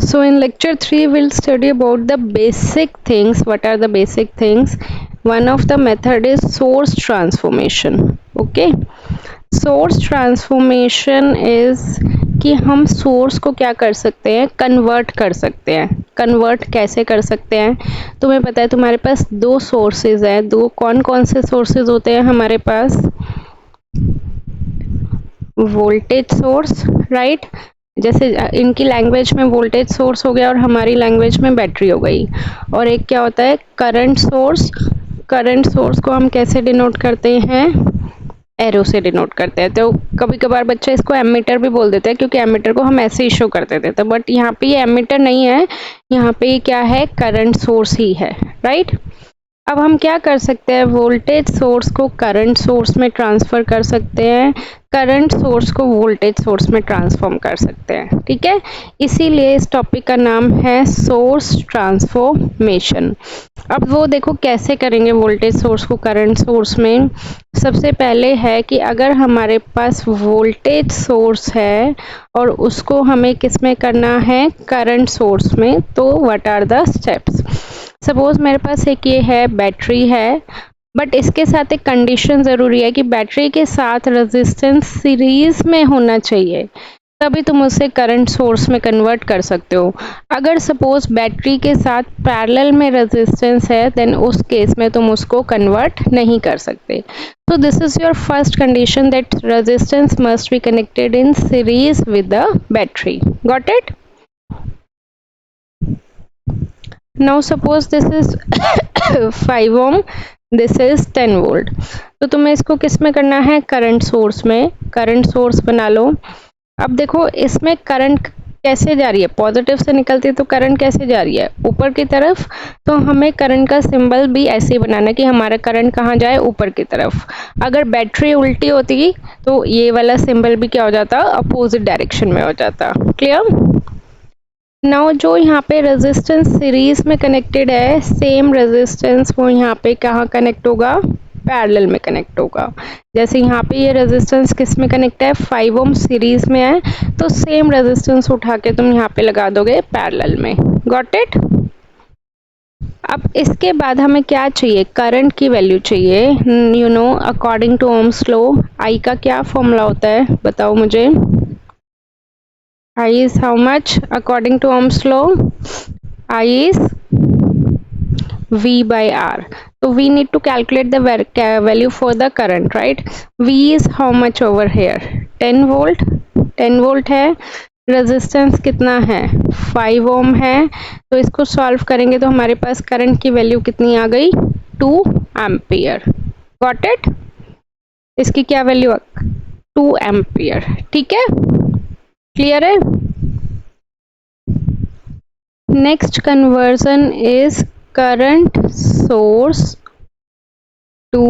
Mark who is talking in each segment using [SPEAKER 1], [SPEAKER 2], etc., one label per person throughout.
[SPEAKER 1] So in lecture 3 we'll study about the basic things. What are the basic things? One of the method is source transformation. Okay, source transformation is कि हम source को क्या कर सकते हैं, convert कर सकते हैं. कन्वर्ट कैसे कर सकते हैं? तुम्हें पता है तुम्हारे पास दो सोर्सेज हैं. दो कौन कौन से सोर्सेज होते हैं हमारे पास? Voltage source, right. जैसे इनकी लैंग्वेज में वोल्टेज सोर्स हो गया और हमारी लैंग्वेज में बैटरी हो गई. और एक क्या होता है, करंट सोर्स. करंट सोर्स को हम कैसे डिनोट करते हैं? एरो से डिनोट करते हैं. तो कभी कभार बच्चे इसको एमीटर भी बोल देते हैं, क्योंकि एमीटर को हम ऐसे ही शो करते थे. तो बट यहाँ पे ये एमीटर नहीं है, यहाँ पे ये क्या है, करंट सोर्स ही है, राइट. अब हम क्या कर सकते हैं, वोल्टेज सोर्स को करंट सोर्स में ट्रांसफर कर सकते हैं, करंट सोर्स को वोल्टेज सोर्स में ट्रांसफॉर्म कर सकते हैं. ठीक है, इसीलिए इस टॉपिक का नाम है सोर्स ट्रांसफॉर्मेशन. अब वो देखो कैसे करेंगे वोल्टेज सोर्स को करंट सोर्स में. सबसे पहले है कि अगर हमारे पास वोल्टेज सोर्स है और उसको हमें किस में करना है, करंट सोर्स में, तो what are the steps. Suppose मेरे पास एक ये है, बैटरी है, बट इसके साथ एक कंडीशन ज़रूरी है कि बैटरी के साथ रेजिस्टेंस सीरीज में होना चाहिए, तभी तुम उसे करंट सोर्स में कन्वर्ट कर सकते हो. अगर सपोज बैटरी के साथ पैरेलल में रेजिस्टेंस है, देन उस केस में तुम उसको कन्वर्ट नहीं कर सकते. So this is your first condition, that resistance must be connected in series with the battery. Got it? Now suppose this is 5 ohm, this is 10 volt. तो तुम्हें इसको किस में करना है, करंट सोर्स में. करंट सोर्स बना लो. अब देखो इसमें करंट कैसे जा रही है, पॉजिटिव से निकलती है तो करंट कैसे जा रही है, ऊपर की तरफ. तो हमें करंट का सिंबल भी ऐसे ही बनाना कि हमारा करंट कहाँ जाए, ऊपर की तरफ. अगर बैटरी उल्टी होती तो ये वाला सिंबल भी क्या हो जाता, अपोजिट डायरेक्शन में हो जाता. क्लियर. नाउ जो यहाँ पे रेजिस्टेंस सीरीज में कनेक्टेड है, सेम रेजिस्टेंस वो यहाँ पे कहाँ कनेक्ट होगा, पैरेलल में कनेक्ट होगा. जैसे यहाँ पे ये रेजिस्टेंस किस में कनेक्ट है, 5 ओम सीरीज में है, तो सेम रेजिस्टेंस उठा के तुम यहाँ पे लगा दोगे पैरेलल में. Got it. अब इसके बाद हमें क्या चाहिए, करंट की वैल्यू चाहिए. You know according to Ohm's law I का क्या फॉर्मूला होता है, बताओ मुझे. I is how much according to Ohm's law? I is V by R. So we need to calculate the value for the current, right? V is how much over here? 10 volt. 10 volt है. Resistance कितना है, 5 ओम है. तो इसको solve करेंगे तो हमारे पास current की वैल्यू कितनी आ गई, 2 एम्पियर. Got it. इसकी क्या वैल्यू, 2 एम्पियर. ठीक है, क्लियर है. Next conversion is current source to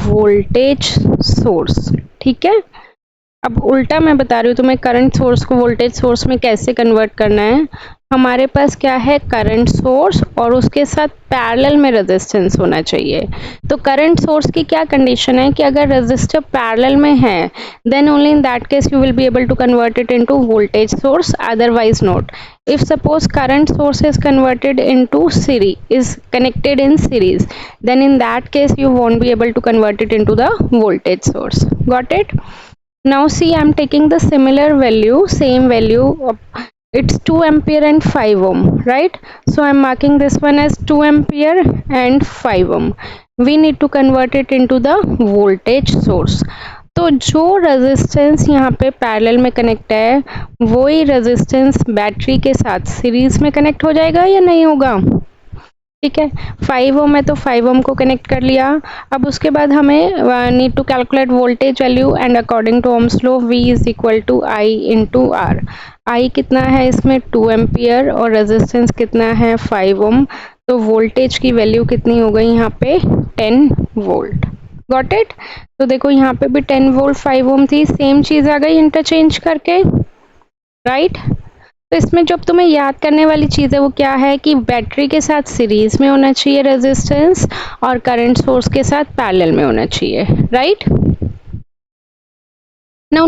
[SPEAKER 1] voltage source. ठीक है, अब उल्टा मैं बता रही हूँ तुम्हें, करंट सोर्स को वोल्टेज सोर्स में कैसे कन्वर्ट करना है. हमारे पास क्या है, करंट सोर्स और उसके साथ पैरेलल में रेजिस्टेंस होना चाहिए. तो करंट सोर्स की क्या कंडीशन है कि अगर रेजिस्टर पैरेलल में है, then only in that case you will be able to convert it into voltage source, otherwise not. If suppose current source is converted into series, is connected in series, then in that case you won't be able to convert it into the voltage source. Got it? Now see, I am taking the similar value, same value. It's 2 ampere and 5 ohm, right? So I am marking this one as 2 ampere and 5 ohm. We need to convert it into the voltage source. तो जो resistance यहाँ पे parallel में connect है, वही resistance battery के साथ series में कनेक्ट हो जाएगा या नहीं होगा. ठीक है, 5 ओम है तो 5 ओम को कनेक्ट कर लिया. अब उसके बाद हमें need to calculate voltage value, and according to Ohm's law V is equal to I into R. I कितना है इसमें, 2 एम्पियर, और रेजिस्टेंस कितना है, 5 ओम. तो वोल्टेज की वैल्यू कितनी हो गई यहाँ पे, 10 वोल्ट. Got it. तो देखो यहाँ पे भी 10 वोल्ट 5 ओम थी, सेम चीज आ गई इंटरचेंज करके, राइट. तो इसमें जो तुम्हें याद करने वाली चीज है वो क्या है कि बैटरी के साथ सीरीज में होना चाहिए रेजिस्टेंस, और करंट सोर्स के साथ पैरेलल में होना चाहिए, right. Now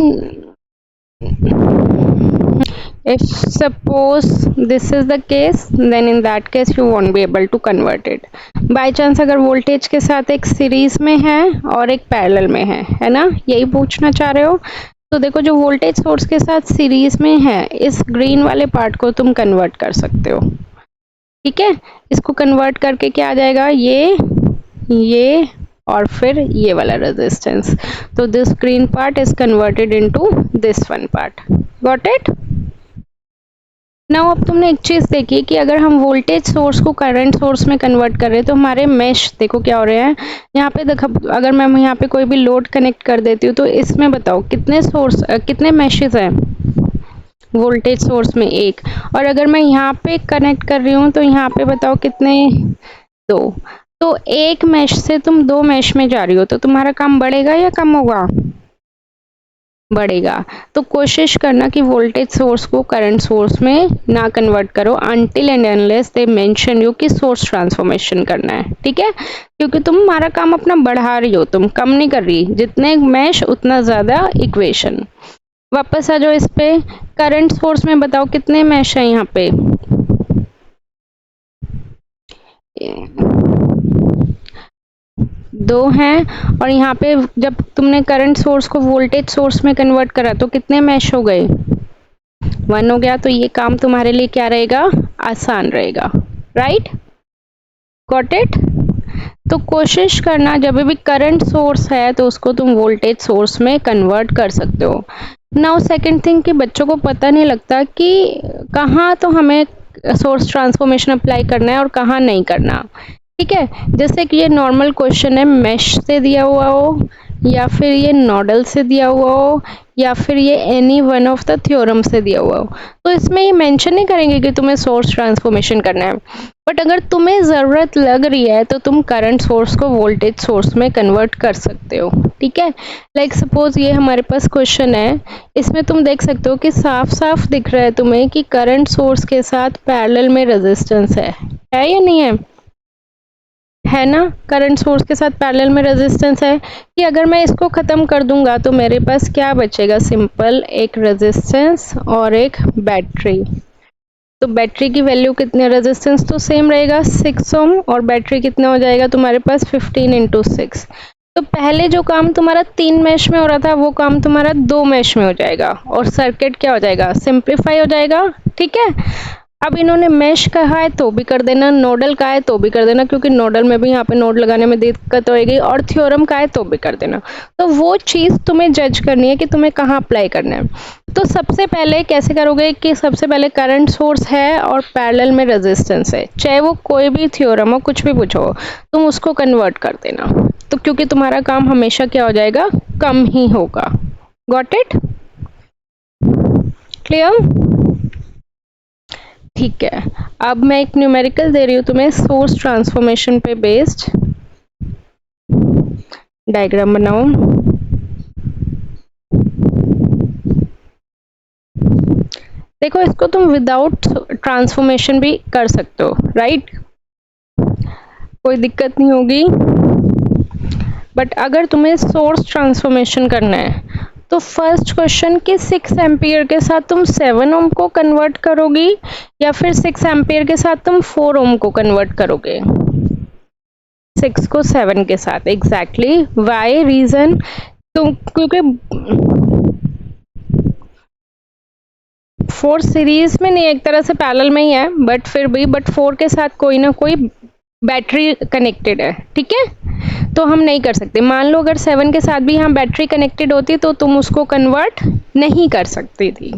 [SPEAKER 1] If suppose this is the case, then in that case you won't be able to convert it. By chance अगर वोल्टेज के साथ एक सीरीज में है और एक पैरेलल में है ना, यही पूछना चाह रहे हो? तो देखो जो वोल्टेज सोर्स के साथ सीरीज में है, इस ग्रीन वाले पार्ट को तुम कन्वर्ट कर सकते हो, ठीक है। इसको कन्वर्ट करके क्या आ जाएगा, ये और फिर ये वाला रेजिस्टेंस। तो this green part is converted into this one part. Got it? Now अब तुमने एक चीज देखी कि अगर हम वोल्टेज सोर्स को करंट सोर्स में कन्वर्ट कर रहे हैं तो हमारे मेश देखो क्या हो रहे हैं। यहाँ पे देखो, अगर मैं यहाँ पे कोई भी लोड कनेक्ट कर देती हूँ तो इसमें बताओ कितने मैशेस हैं वोल्टेज सोर्स में? एक। और अगर मैं यहाँ पे कनेक्ट कर रही हूँ तो यहाँ पे बताओ कितने? 2। तो एक मैश से तुम 2 मैश में जा रही हो तो तुम्हारा काम बढ़ेगा या कम होगा? बढ़ेगा। तो कोशिश करना कि वोल्टेज सोर्स को करंट सोर्स में ना कन्वर्ट करो until and unless they mention you कि सोर्स ट्रांसफॉर्मेशन करना है, ठीक है। क्योंकि तुम्हारा काम अपना बढ़ा रही हो, तुम कम नहीं कर रही। जितने मैश उतना ज्यादा इक्वेशन। वापस आ जाओ इस पे। करंट सोर्स में बताओ कितने मैश है यहाँ पे? 2 हैं। और यहाँ पे जब तुमने करंट सोर्स को वोल्टेज सोर्स में कन्वर्ट करा तो कितने मैश हो गए? 1 हो गया। तो ये काम तुम्हारे लिए क्या रहेगा? आसान रहेगा, राइट? Got it? तो कोशिश करना जब भी करंट सोर्स है तो उसको तुम वोल्टेज सोर्स में कन्वर्ट कर सकते हो। नाउ सेकंड थिंग कि बच्चों को पता नहीं लगता कि कहाँ तो हमें सोर्स ट्रांसफॉर्मेशन अप्लाई करना है और कहाँ नहीं करना, ठीक है। जैसे कि ये नॉर्मल क्वेश्चन है, मेश से दिया हुआ हो या फिर ये नोडल से दिया हुआ हो या फिर ये any one of the theorem से दिया हुआ हो, तो इसमें ये मेंशन नहीं करेंगे कि तुम्हें सोर्स ट्रांसफॉर्मेशन करना है। बट अगर तुम्हें ज़रूरत लग रही है तो तुम करंट सोर्स को वोल्टेज सोर्स में कन्वर्ट कर सकते हो, ठीक है। लाइक सपोज ये हमारे पास क्वेश्चन है, इसमें तुम देख सकते हो कि साफ साफ दिख रहा है तुम्हें कि करंट सोर्स के साथ पैरेलल में रेजिस्टेंस है या नहीं है ना? करंट सोर्स के साथ पैरेलल में रेजिस्टेंस है कि अगर मैं इसको ख़त्म कर दूंगा तो मेरे पास क्या बचेगा? सिंपल एक रेजिस्टेंस और एक बैटरी। तो बैटरी की वैल्यू कितनी? रेजिस्टेंस तो सेम रहेगा 6 ओम और बैटरी कितना हो जाएगा तुम्हारे पास? 15 × 6। तो पहले जो काम तुम्हारा 3 मैश में हो रहा था वो काम तुम्हारा 2 मैश में हो जाएगा और सर्किट क्या हो जाएगा? सिंप्लीफाई हो जाएगा, ठीक है। अब इन्होंने मैश कहा है तो भी कर देना, नोडल कहा है तो भी कर देना, क्योंकि नोडल में भी यहाँ पे नोड लगाने में दिक्कत होगी, और थ्योरम कहा है तो भी कर देना। तो वो चीज़ तुम्हें जज करनी है कि तुम्हें कहाँ अप्लाई करना है। तो सबसे पहले कैसे करोगे कि सबसे पहले करंट सोर्स है और पैरेलल में रेजिस्टेंस है, चाहे वो कोई भी थ्योरम हो, कुछ भी पूछो, तुम उसको कन्वर्ट कर देना। तो क्योंकि तुम्हारा काम हमेशा क्या हो जाएगा? कम ही होगा। Got it? क्लियर? ठीक है। अब मैं एक न्यूमेरिकल दे रही हूँ तुम्हें सोर्स ट्रांसफॉर्मेशन पे बेस्ड। डायग्राम बनाओ। देखो इसको तुम विदाउट ट्रांसफॉर्मेशन भी कर सकते हो, राइट? कोई दिक्कत नहीं होगी। बट अगर तुम्हें सोर्स ट्रांसफॉर्मेशन करना है तो फर्स्ट क्वेश्चन कि 6 एम्पियर के साथ तुम 7 ओम को कन्वर्ट करोगी या फिर 6 एम्पियर के साथ तुम 4 ओम को कन्वर्ट करोगे? 6 को 7 के साथ। एग्जैक्टली। वाई? रीजन? तुम क्योंकि 4 सीरीज में नहीं, एक तरह से पैरेलल में ही है, बट फिर भी 4 के साथ कोई ना कोई बैटरी कनेक्टेड है, ठीक है। तो हम नहीं कर सकते। मान लो अगर 7 के साथ भी यहाँ बैटरी कनेक्टेड होती तो तुम उसको कन्वर्ट नहीं कर सकती थी।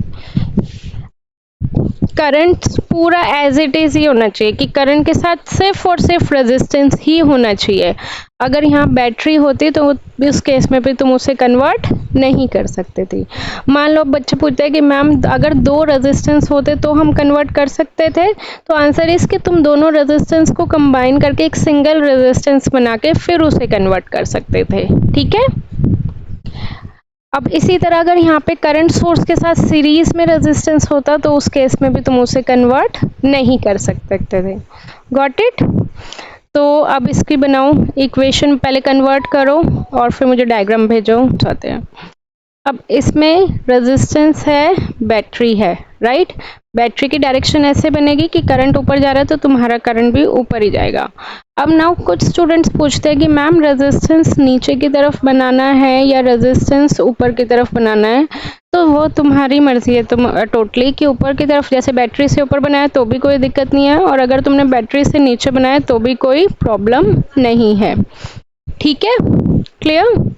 [SPEAKER 1] करंट पूरा एज इट इज ही होना चाहिए कि करंट के साथ सिर्फ और सिर्फ रेजिस्टेंस ही होना चाहिए। अगर यहाँ बैटरी होती तो इस केस में भी तुम उसे कन्वर्ट नहीं कर सकते थे। मान लो बच्चे पूछते हैं कि मैम अगर 2 रेजिस्टेंस होते तो हम कन्वर्ट कर सकते थे, तो आंसर इस कि तुम दोनों रेजिस्टेंस को कंबाइन करके एक सिंगल रेजिस्टेंस बना के फिर उसे कन्वर्ट कर सकते थे, ठीक है। अब इसी तरह अगर यहाँ पे करंट सोर्स के साथ सीरीज में रेजिस्टेंस होता तो उस केस में भी तुम उसे कन्वर्ट नहीं कर सकते थे। Got it? तो अब इसकी बनाओ इक्वेशन, पहले कन्वर्ट करो और फिर मुझे डायग्राम भेजो चाहते हैं। अब इसमें रेजिस्टेंस है, बैटरी है, राइट। बैटरी की डायरेक्शन ऐसे बनेगी कि करंट ऊपर जा रहा है तो तुम्हारा करंट भी ऊपर ही जाएगा। अब नाउ कुछ स्टूडेंट्स पूछते हैं कि मैम रेजिस्टेंस नीचे की तरफ बनाना है या रेजिस्टेंस ऊपर की तरफ बनाना है, तो वो तुम्हारी मर्जी है, तुम टोटली कि ऊपर की तरफ, जैसे बैटरी से ऊपर बनाया तो भी कोई दिक्कत नहीं है, और अगर तुमने बैटरी से नीचे बनाया तो भी कोई प्रॉब्लम नहीं है। ठीक है, क्लियर।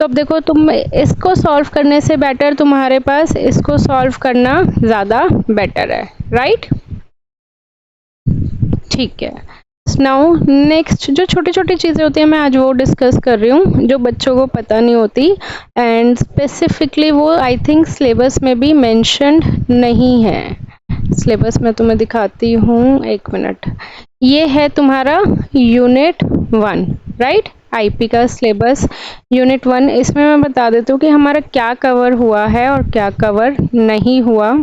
[SPEAKER 1] तो अब देखो, तुम इसको सॉल्व करने से बेटर तुम्हारे पास इसको सॉल्व करना ज़्यादा बेटर है, राइट। ठीक है, नाउ नेक्स्ट जो छोटी छोटी चीज़ें होती हैं मैं आज वो डिस्कस कर रही हूँ जो बच्चों को पता नहीं होती, एंड स्पेसिफिकली वो आई थिंक सिलेबस में भी मेंशन्ड नहीं है। सिलेबस में तुम्हें दिखाती हूँ, एक मिनट। ये है तुम्हारा यूनिट 1, राइट। आईपी का सिलेबस यूनिट 1। इसमें मैं बता देती हूँ कि हमारा क्या कवर हुआ है और क्या कवर नहीं हुआ।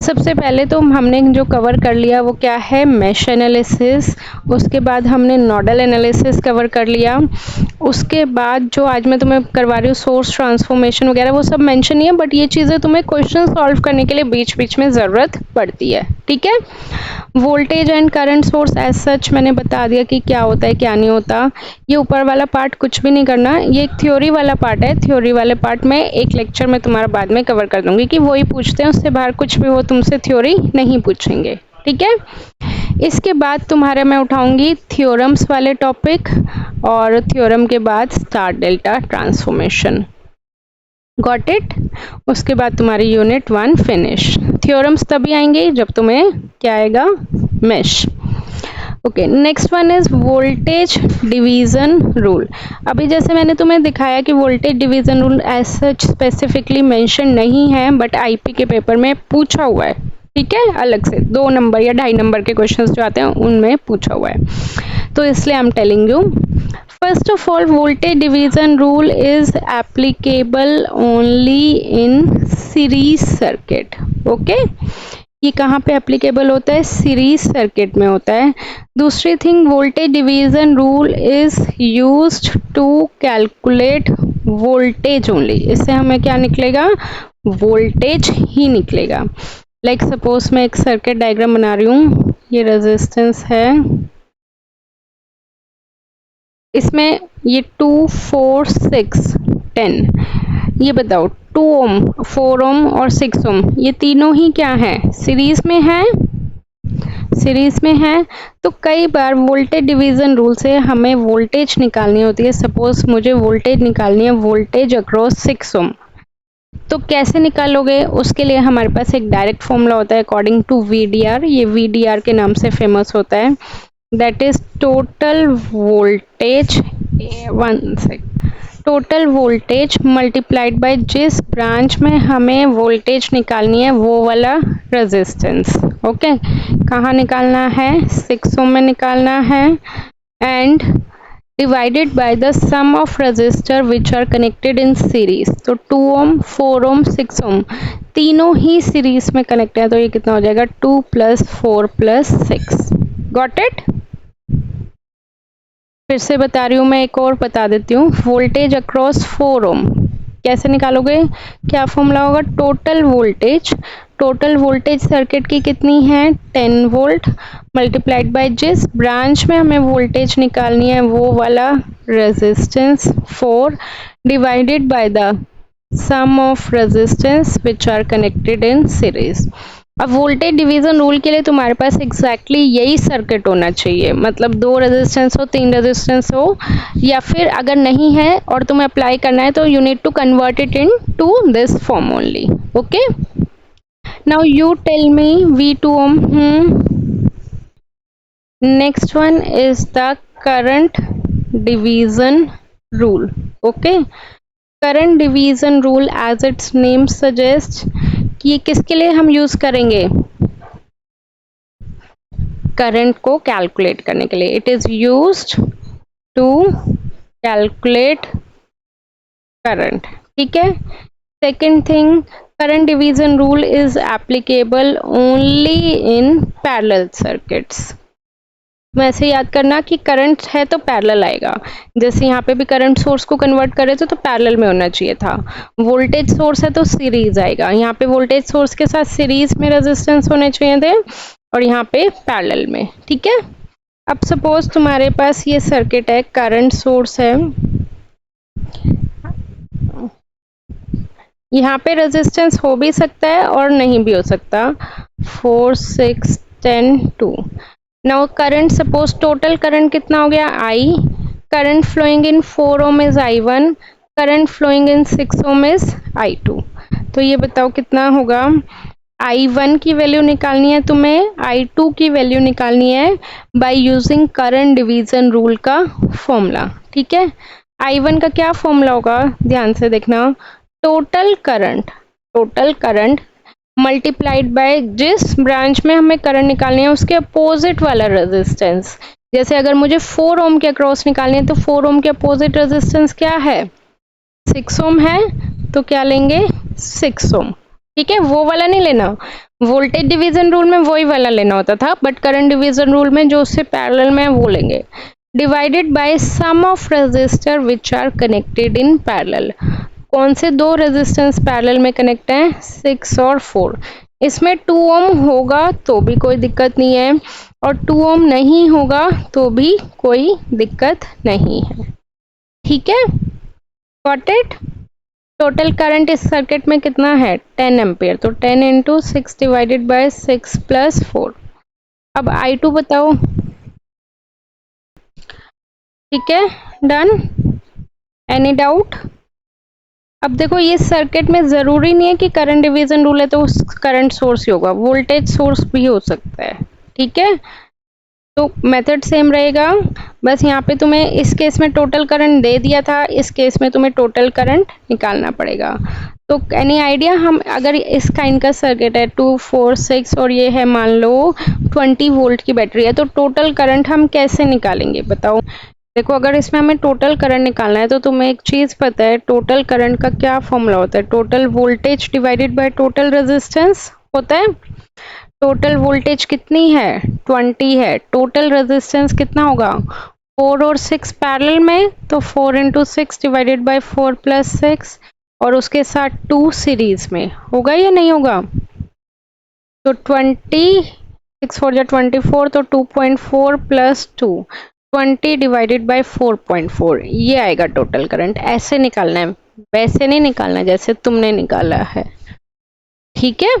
[SPEAKER 1] सबसे पहले तो हमने जो कवर कर लिया वो क्या है, मैश एनालिसिस। उसके बाद हमने नोडल एनालिसिस कवर कर लिया। उसके बाद जो आज मैं तुम्हें करवा रही हूँ सोर्स ट्रांसफॉर्मेशन वगैरह, वो सब मेंशन नहीं है, बट ये चीज़ें तुम्हें क्वेश्चन सॉल्व करने के लिए बीच बीच में ज़रूरत पड़ती है, ठीक है। Voltage and current source as such मैंने बता दिया कि क्या होता है क्या नहीं होता। ये ऊपर वाला पार्ट कुछ भी नहीं करना, ये एक थ्योरी वाला पार्ट है। थ्योरी वाले पार्ट में एक लेक्चर में तुम्हारा बाद में कवर कर दूंगी कि वही पूछते हैं, उससे बाहर कुछ भी वो तुमसे थ्योरी नहीं पूछेंगे, ठीक है। इसके बाद तुम्हारे मैं उठाऊंगी थ्योरम्स वाले टॉपिक, और थ्योरम के बाद star delta transformation. Got it. उसके बाद तुम्हारी यूनिट 1 फिनिश। थ्योरम्स तभी आएंगे जब तुम्हें क्या आएगा, mesh. Okay, next one is voltage division rule. अभी जैसे मैंने तुम्हें दिखाया कि voltage division rule as such specifically mention नहीं है, बट आईपी के पेपर में पूछा हुआ है, ठीक है। अलग से 2 नंबर या 2.5 नंबर के क्वेश्चंस जो आते हैं उनमें पूछा हुआ है, तो इसलिए I am telling you. First of all, voltage division rule is applicable only in series circuit. Okay? ये कहाँ पे एप्लीकेबल होता है, सीरीज सर्किट में होता है। दूसरी thing, voltage division rule is used to calculate voltage only. इससे हमें क्या निकलेगा, वोल्टेज ही निकलेगा। लाइक सपोज मैं एक सर्किट डायग्राम बना रही हूँ, ये रेजिस्टेंस है, इसमें ये 2, 4, 6, 10, ये बताओ 2 ओम, 4 ओम और 6 ओम, ये तीनों ही क्या है, सीरीज में है, सीरीज में है। तो कई बार वोल्टेज डिवीजन रूल से हमें वोल्टेज निकालनी होती है। सपोज मुझे वोल्टेज निकालनी है, वोल्टेज अक्रॉस 6 ओम, तो कैसे निकालोगे, उसके लिए हमारे पास एक डायरेक्ट फॉर्मूला होता है अकॉर्डिंग टू वीडीआर। ये वीडीआर के नाम से फेमस होता है, that is total voltage, total voltage multiplied by जिस ब्रांच में हमें वोल्टेज निकालनी है वो वाला रेजिस्टेंस। ओके, कहाँ निकालना है, 6 ओम में निकालना है, and divided by the sum of resistor which are connected in series. तो 2 ओम, 4 ओम, 6 ओम तीनों ही सीरीज में कनेक्ट है, तो ये कितना हो जाएगा, 2 + 4 + 6। Got it. फिर से बता रही हूँ मैं, एक और बता देती हूँ। वोल्टेज अक्रॉस 4 ओम कैसे निकालोगे, क्या फॉर्मूला होगा, total voltage, total voltage circuit की कितनी है, 10 वोल्ट, मल्टीप्लाइड बाय जिस ब्रांच में हमें वोल्टेज निकालनी है वो वाला resistance 4, divided by the sum of resistance which are connected in series. अब वोल्टेज डिवीजन रूल के लिए तुम्हारे पास एग्जैक्टली यही सर्किट होना चाहिए, मतलब 2 रेजिस्टेंस हो, 3 रेजिस्टेंस हो, या फिर अगर नहीं है और तुम्हें अप्लाई करना है तो you need to convert it into this form only. Okay, now you tell me V2 ohm, next one is the current division rule. Okay, current division rule as its name suggests कि ये किसके लिए हम use करेंगे, current को calculate करने के लिए। It is used to calculate current, ठीक है। Second thing, current division rule is applicable only in parallel circuits. तुम ऐसे याद करना कि करंट है तो पैरेलल आएगा, जैसे यहाँ पे भी करंट सोर्स को कन्वर्ट करे थे तो पैरेलल में होना चाहिए था। वोल्टेज सोर्स है तो सीरीज आएगा, यहाँ पे वोल्टेज सोर्स के साथ सीरीज में रेजिस्टेंस होने चाहिए थे और यहाँ पे पैरेलल में। ठीक है, अब सपोज तुम्हारे पास ये सर्किट है, करंट सोर्स है, यहाँ पे रेजिस्टेंस हो भी सकता है और नहीं भी हो सकता। 4 6 10 2। Now current, suppose total current कितना हो गया, I. Current flowing in 4 ohm is I1, current flowing in 6 ohm is I2। तो ये बताओ कितना होगा। I1 की वैल्यू निकालनी है तुम्हें, I2 की वैल्यू निकालनी है by using current division rule का फॉर्मूला। ठीक है, I1 का क्या फॉर्मूला होगा, ध्यान से देखना। टोटल करंट मल्टीप्लाइड बाय जिस ब्रांच में हमें करंट निकालनी है उसके अपोजिट वाला रेजिस्टेंस। जैसे अगर मुझे 4 ओम के अक्रॉस निकालनी है तो 4 ओम के अपोजिट रेजिस्टेंस क्या है, 6 ओम है, तो क्या लेंगे 6 ओम। ठीक है, वो वाला नहीं लेना, वोल्टेज डिवीजन रूल में वही वाला लेना होता था, बट करंट डिवीजन रूल में जो उससे पैरेलल में है वो लेंगे। Divided by sum of resistor which are connected in parallel. कौन से दो रेजिस्टेंस पैरेलल में कनेक्ट हैं, 6 और 4। इसमें 2 ओम होगा तो भी कोई दिक्कत नहीं है और 2 ओम नहीं होगा तो भी कोई दिक्कत नहीं है। ठीक है, गॉट इट। टोटल करंट इस सर्किट में कितना है, 10 एम्पियर, तो 10 इंटू 6 डिवाइडेड बाय 6 प्लस 4। अब I2 बताओ। ठीक है, डन, एनी डाउट। अब देखो ये सर्किट में जरूरी नहीं है कि करंट डिवीजन रूल है तो उस करंट सोर्स ही होगा, वोल्टेज सोर्स भी हो सकता है। ठीक है, तो मेथड सेम रहेगा, बस यहाँ पे तुम्हें इस केस में टोटल करंट दे दिया था, इस केस में तुम्हें टोटल करंट निकालना पड़ेगा। तो एनी आइडिया, हम अगर इस काइंड का सर्किट है 2 4 6 और ये है मान लो 20 वोल्ट की बैटरी है, तो टोटल करंट हम कैसे निकालेंगे बताओ। देखो अगर इसमें हमें टोटल करंट निकालना है तो तुम्हें एक चीज पता है, टोटल करंट का क्या फॉर्मूला होता है, total voltage divided by total resistance होता है। टोटल वोल्टेज कितनी है, 20 है, टोटल रेजिस्टेंस कितना होगा, 4 और 6 पैरेलल में, तो 4 इंटू 6 डिवाइडेड बाय 4 प्लस 6 और उसके साथ 2 सीरीज में, होगा या नहीं होगा। तो 20 6 4 जा 24, तो 2.4 प्लस 2, 20 डिवाइडेड बाय 4.4, ये आएगा टोटल करंट। ऐसे निकालना है, वैसे नहीं निकालना जैसे तुमने निकाला है। ठीक है।